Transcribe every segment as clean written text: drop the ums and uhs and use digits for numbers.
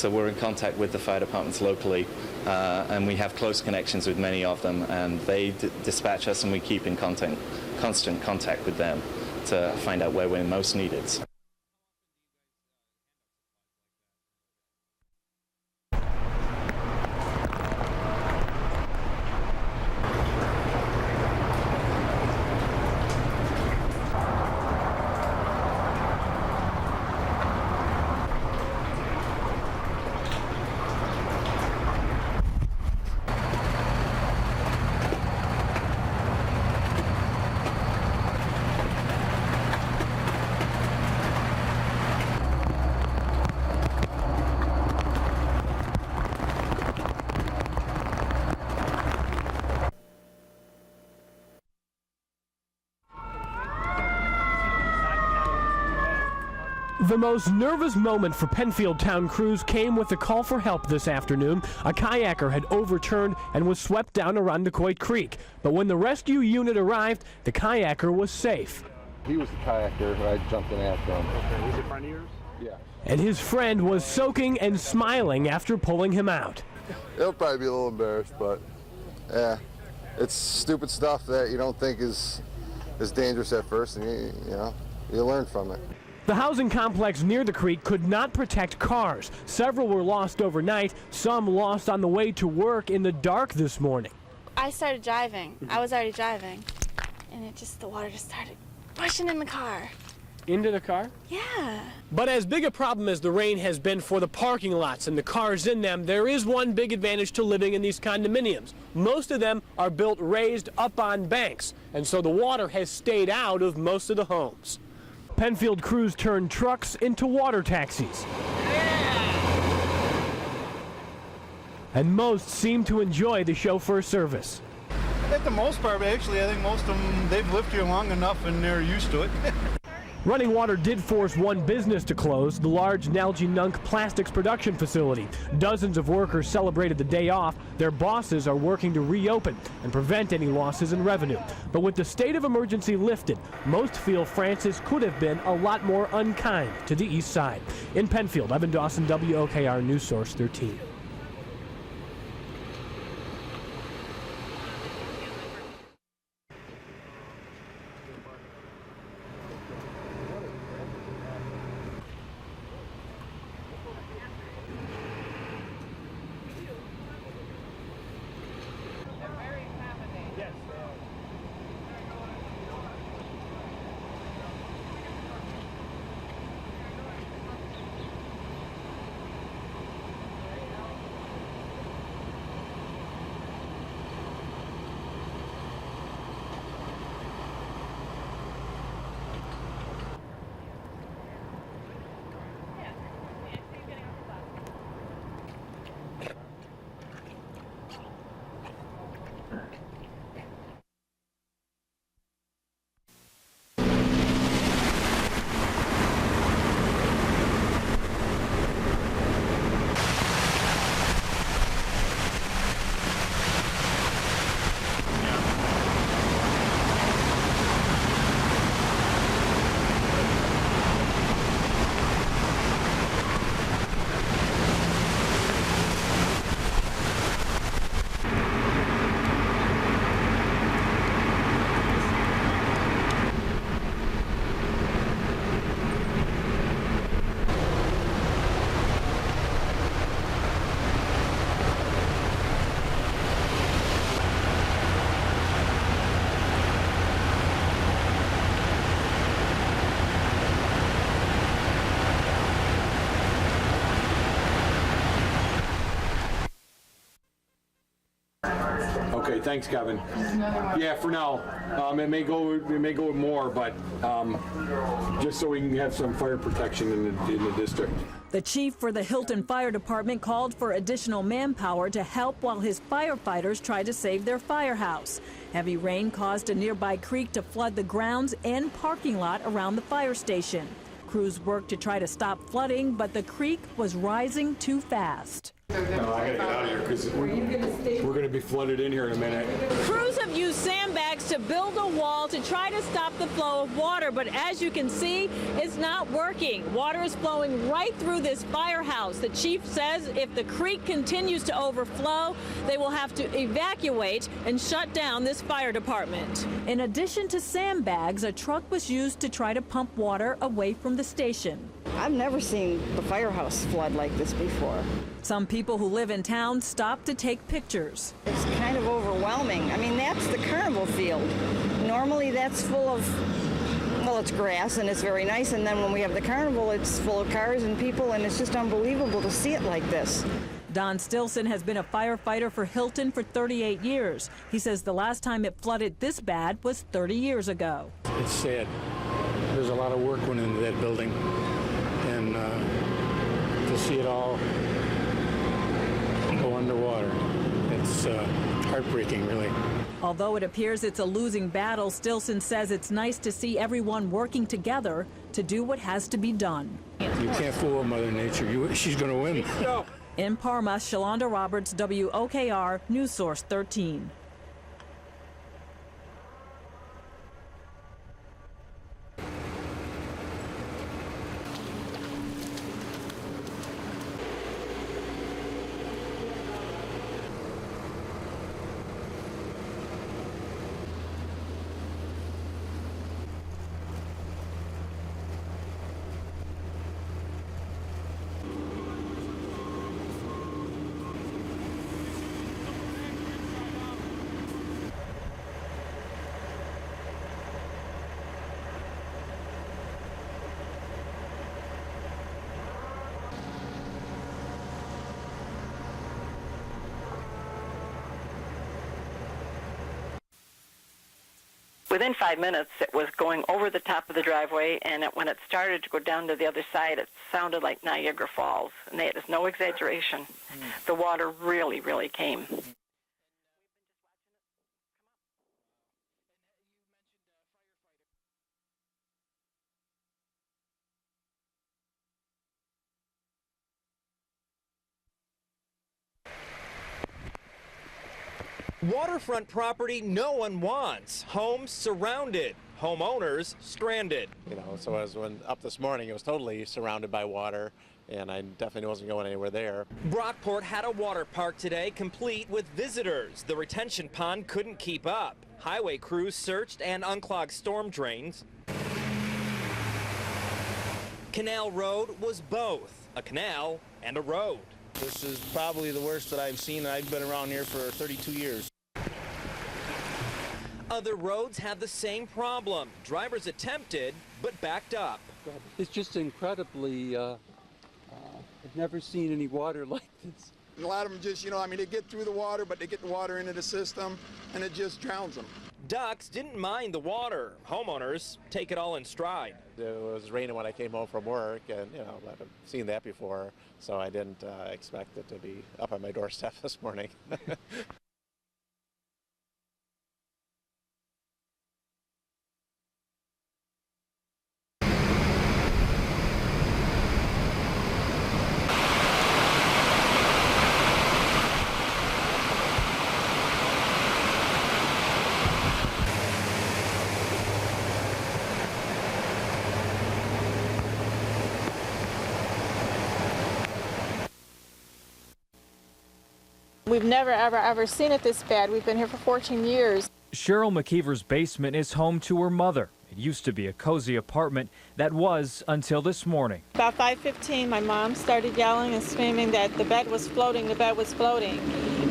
So we're in contact with the fire departments locally, and we have close connections with many of them, and they dispatch us, and we keep in constant contact with them to find out where we're most needed. The most nervous moment for Penfield town crews came with a call for help this afternoon. A kayaker had overturned and was swept down Arundecoit Creek. But when the rescue unit arrived, the kayaker was safe. He was the kayaker. I jumped in after him. Okay, was it a friend of yours? Yeah. And his friend was soaking and smiling after pulling him out. He'll probably be a little embarrassed, but yeah, it's stupid stuff that you don't think is dangerous at first, and you learn from it. The housing complex near the creek could not protect cars. Several were lost overnight, some lost on the way to work in the dark this morning. I started driving. I was already driving, and the water just started rushing in the car. Into the car? Yeah. But as big a problem as the rain has been for the parking lots and the cars in them, there is one big advantage to living in these condominiums. Most of them are built raised up on banks, and so the water has stayed out of most of the homes. Penfield crews turned trucks into water taxis. And most seem to enjoy the chauffeur service. At the most part, actually, I think most of them, they've lived here long enough and they're used to it. Running water did force one business to close, the large Nalgene plastics production facility. Dozens of workers celebrated the day off. Their bosses are working to reopen and prevent any losses in revenue. But with the state of emergency lifted, most feel Frances could have been a lot more unkind to the east side. In Penfield, Evan Dawson, WOKR News Source 13. Okay, thanks, Kevin. Yeah, for now. It may go more, but just so we can have some fire protection in the district. The chief for the Hilton Fire Department called for additional manpower to help while his firefighters try to save their firehouse. Heavy rain caused a nearby creek to flood the grounds and parking lot around the fire station. Crews worked to try to stop flooding, but the creek was rising too fast. No, I gotta get out of here because we're gonna be flooded in here in a minute. Crews have used sandbags to build a wall to try to stop the flow of water, but as you can see, it's not working. Water is flowing right through this firehouse. The chief says if the creek continues to overflow, they will have to evacuate and shut down this fire department. In addition to sandbags, a truck was used to try to pump water away from the station. I've never seen the firehouse flood like this before. Some people who live in town stopped to take pictures. It's kind of overwhelming. I mean, that's the carnival field. Normally that's full of, well, it's grass and it's very nice, and then when we have the carnival, it's full of cars and people, and it's just unbelievable to see it like this. Don Stilson has been a firefighter for Hilton for 38 years. He says the last time it flooded this bad was 30 years ago. It's sad. There's a lot of work went into that building, and to see it all go underwater, it's heartbreaking, really. Although it appears it's a losing battle, Stilson says it's nice to see everyone working together to do what has to be done. You can't fool Mother Nature. She's going to win. In Parma, Shalonda Roberts, WOKR, News Source 13. Within 5 minutes, it was going over the top of the driveway, and when it started to go down to the other side, it sounded like Niagara Falls. And there's no exaggeration. The water really, really came. Waterfront property no one wants. Homes surrounded. Homeowners stranded. You know, so as when up this morning, it was totally surrounded by water, and I definitely wasn't going anywhere there. Brockport had a water park today, complete with visitors. The retention pond couldn't keep up. Highway crews searched and unclogged storm drains. Canal Road was both a canal and a road. This is probably the worst that I've seen. I've been around here for 32 years. Other roads have the same problem. Drivers attempted, but backed up. It's just incredibly, I've never seen any water like this. A lot of them just, they get through the water, but they get the water into the system, and it just drowns them. Ducks didn't mind the water. Homeowners take it all in stride. It was raining when I came home from work, and, I've seen that before, so I didn't expect it to be up on my doorstep this morning. We've never, ever seen it this bad. We've been here for 14 years. Cheryl McKeever's basement is home to her mother. It used to be a cozy apartment that was until this morning. About 5:15, my mom started yelling and screaming that the bed was floating,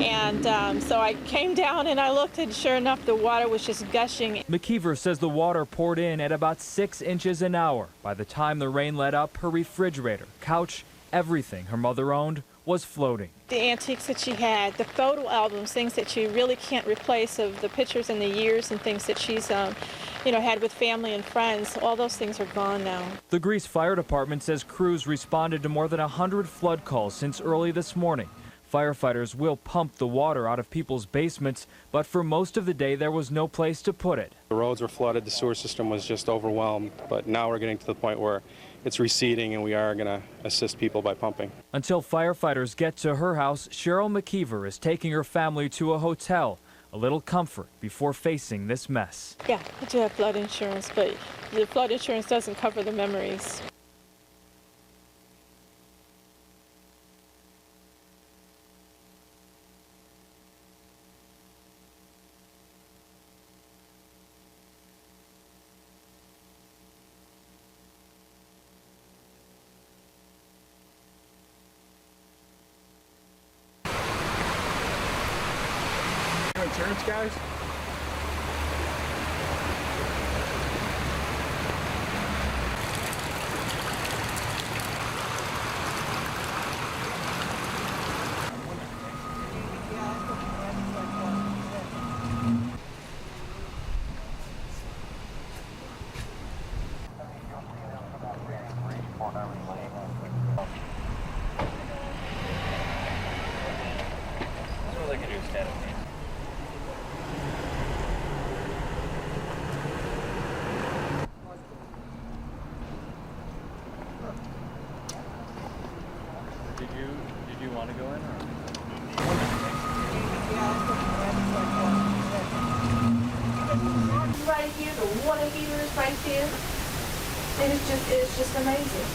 And so I came down and I looked, and sure enough, the water was just gushing. McKeever says the water poured in at about 6 inches an hour. By the time the rain let up, her refrigerator, couch, everything her mother owned was floating. The antiques that she had, the photo albums, things that she really can't replace, of the pictures and the years and things that she's had with family and friends, all those things are gone now. The Greece Fire Department says crews responded to more than 100 flood calls since early this morning. Firefighters will pump the water out of people's basements, but for most of the day there was no place to put it. The roads were flooded, the sewer system was just overwhelmed, but now we're getting to the point where it's receding, and we are going to assist people by pumping. Until firefighters get to her house, Cheryl McKeever is taking her family to a hotel. A little comfort before facing this mess. Yeah, I do have flood insurance, but the flood insurance doesn't cover the memories. Insurance guys? Did you want to go in? Right here, the water heater is right there. And it's just amazing.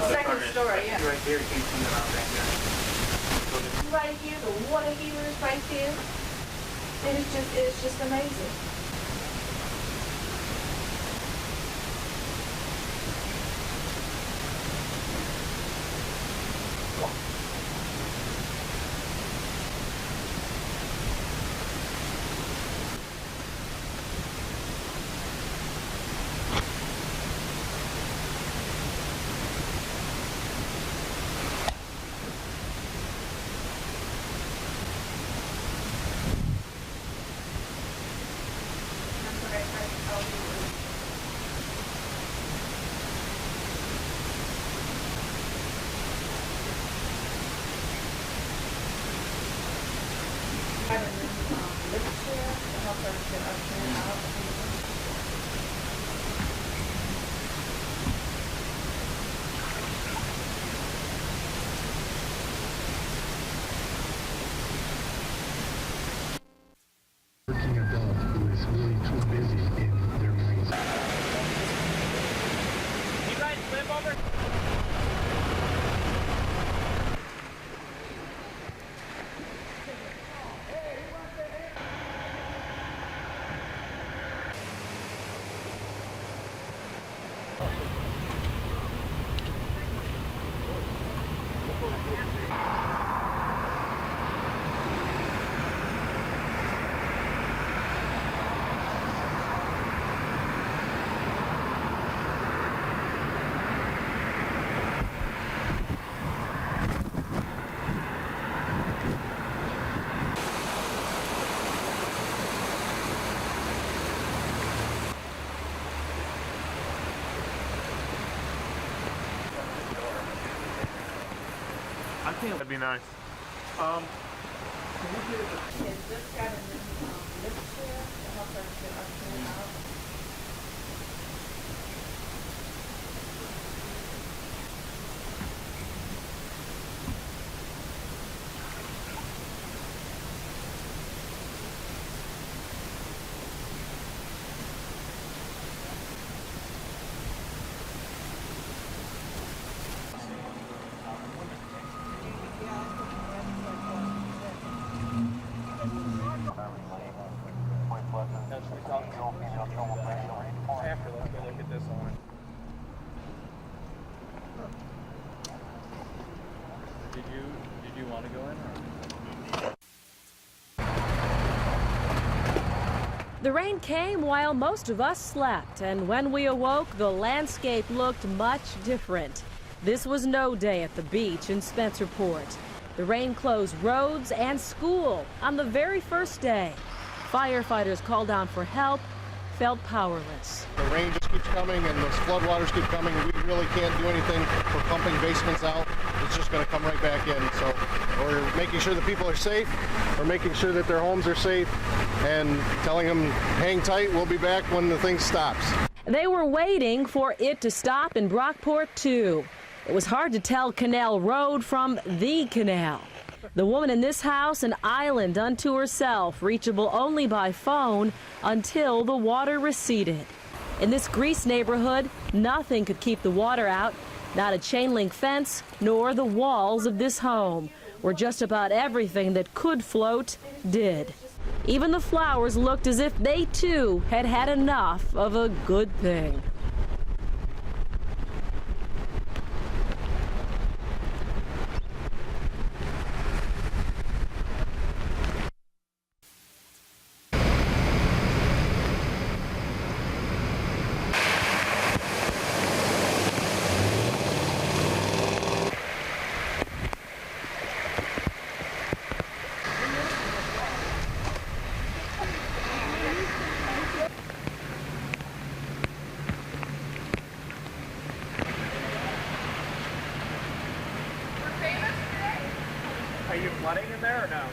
Second story, yeah. Right here, came from the right here, the water heater is right there. And it's just amazing. Working adult who is really too busy in their minds. You guys live over? I think that'd be nice. After, let's go look at this one. Did you want to go in? The rain came while most of us slept, and when we awoke, the landscape looked much different. This was no day at the beach in Spencerport. The rain closed roads and school on the very first day. Firefighters called out for help. felt powerless. The rain just keeps coming and those floodwaters keep coming. We really can't do anything for pumping basements out. It's just going to come right back in. So we're making sure that people are safe. We're making sure that their homes are safe and telling them, hang tight, we'll be back when the thing stops. They were waiting for it to stop in Brockport, too. It was hard to tell Canal Road from the canal. The woman in this house, an island unto herself, reachable only by phone until the water receded. In this Greece neighborhood, nothing could keep the water out, not a chain link fence, nor the walls of this home, where just about everything that could float did. Even the flowers looked as if they too had had enough of a good thing. Are you flooding in there or no?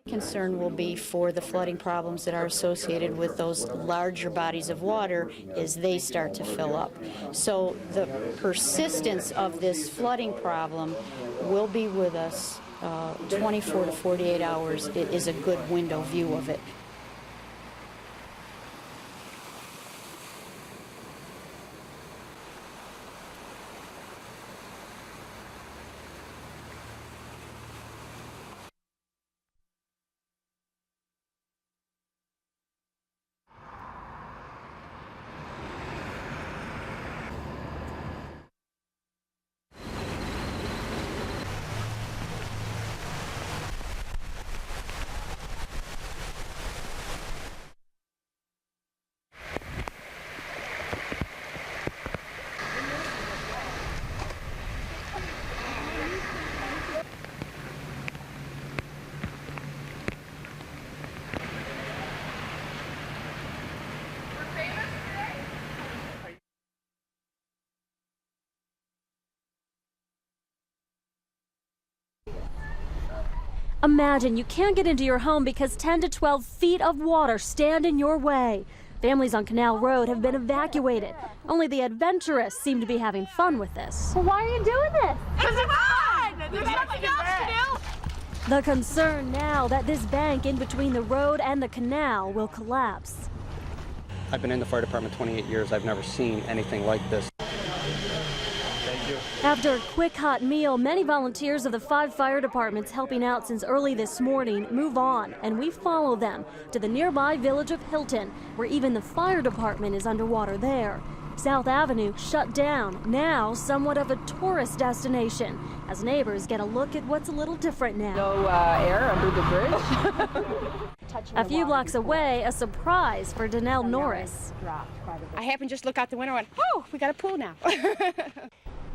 Concern will be for the flooding problems that are associated with those larger bodies of water as they start to fill up. So the persistence of this flooding problem will be with us 24 to 48 hours. It is a good window view of it. Imagine you can't get into your home because 10 to 12 feet of water stand in your way. Families on Canal Road have been evacuated. Only the adventurous seem to be having fun with this. Well, why are you doing this? Because it's fun! There's nothing else to do! The concern now that this bank in between the road and the canal will collapse. I've been in the fire department 28 years. I've never seen anything like this. After a quick hot meal, many volunteers of the 5 fire departments helping out since early this morning move on, and we follow them to the nearby village of Hilton, where even the fire department is underwater there. South Avenue shut down, now somewhat of a tourist destination, as neighbors get a look at what's a little different now. No air under the bridge. A few blocks away, a surprise for Danelle Norris. I happened to just look out the window and went, oh, we got a pool now.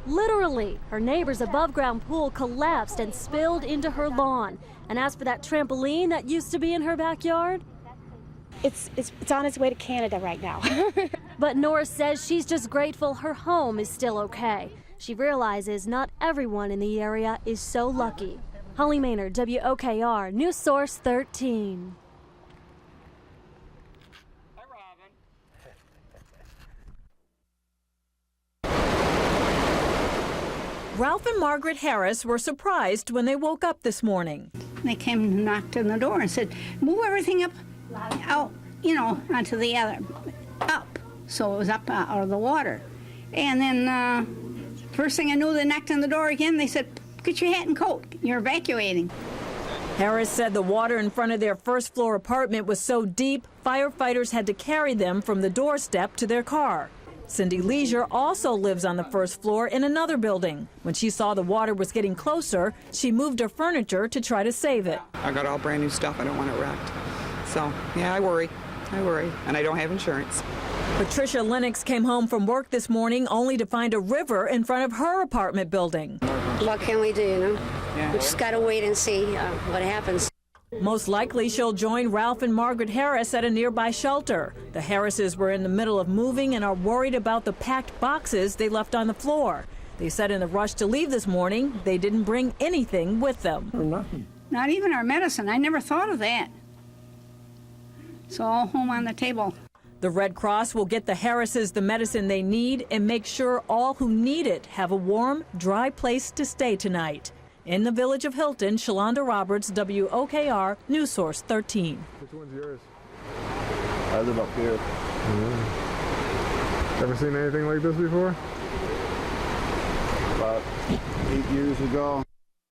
Literally, her neighbor's above-ground pool collapsed and spilled into her lawn. And as for that trampoline that used to be in her backyard, it's on its way to Canada right now. But Norris says she's just grateful her home is still okay. She realizes not everyone in the area is so lucky. Holly Maynard, WOKR, News Source 13. Ralph and Margaret Harris were surprised when they woke up this morning. They came and knocked on the door and said, move everything up, out, onto the other, up. So it was up out of the water. And then first thing I knew, they knocked on the door again. They said, get your hat and coat. You're evacuating. Harris said the water in front of their first floor apartment was so deep, firefighters had to carry them from the doorstep to their car. Cindy Leisure also lives on the first floor in another building. When she saw the water was getting closer, she moved her furniture to try to save it. I got all brand new stuff. I don't want it wrecked. So, yeah, I worry. And I don't have insurance. Patricia Lennox came home from work this morning only to find a river in front of her apartment building. What can we do, you know? Yeah. We just got to wait and see what happens. Most likely she'll join Ralph and Margaret Harris at a nearby shelter. The Harrises were in the middle of moving and are worried about the packed boxes they left on the floor. They said in the rush to leave this morning, they didn't bring anything with them. Nothing. Not even our medicine. I never thought of that. It's all home on the table. The Red Cross will get the Harrises the medicine they need and make sure all who need it have a warm, dry place to stay tonight. In the village of Hilton, Shalonda Roberts, WOKR, News Source 13. Which one's yours? I live up here. Ever seen anything like this before? About 8 years ago.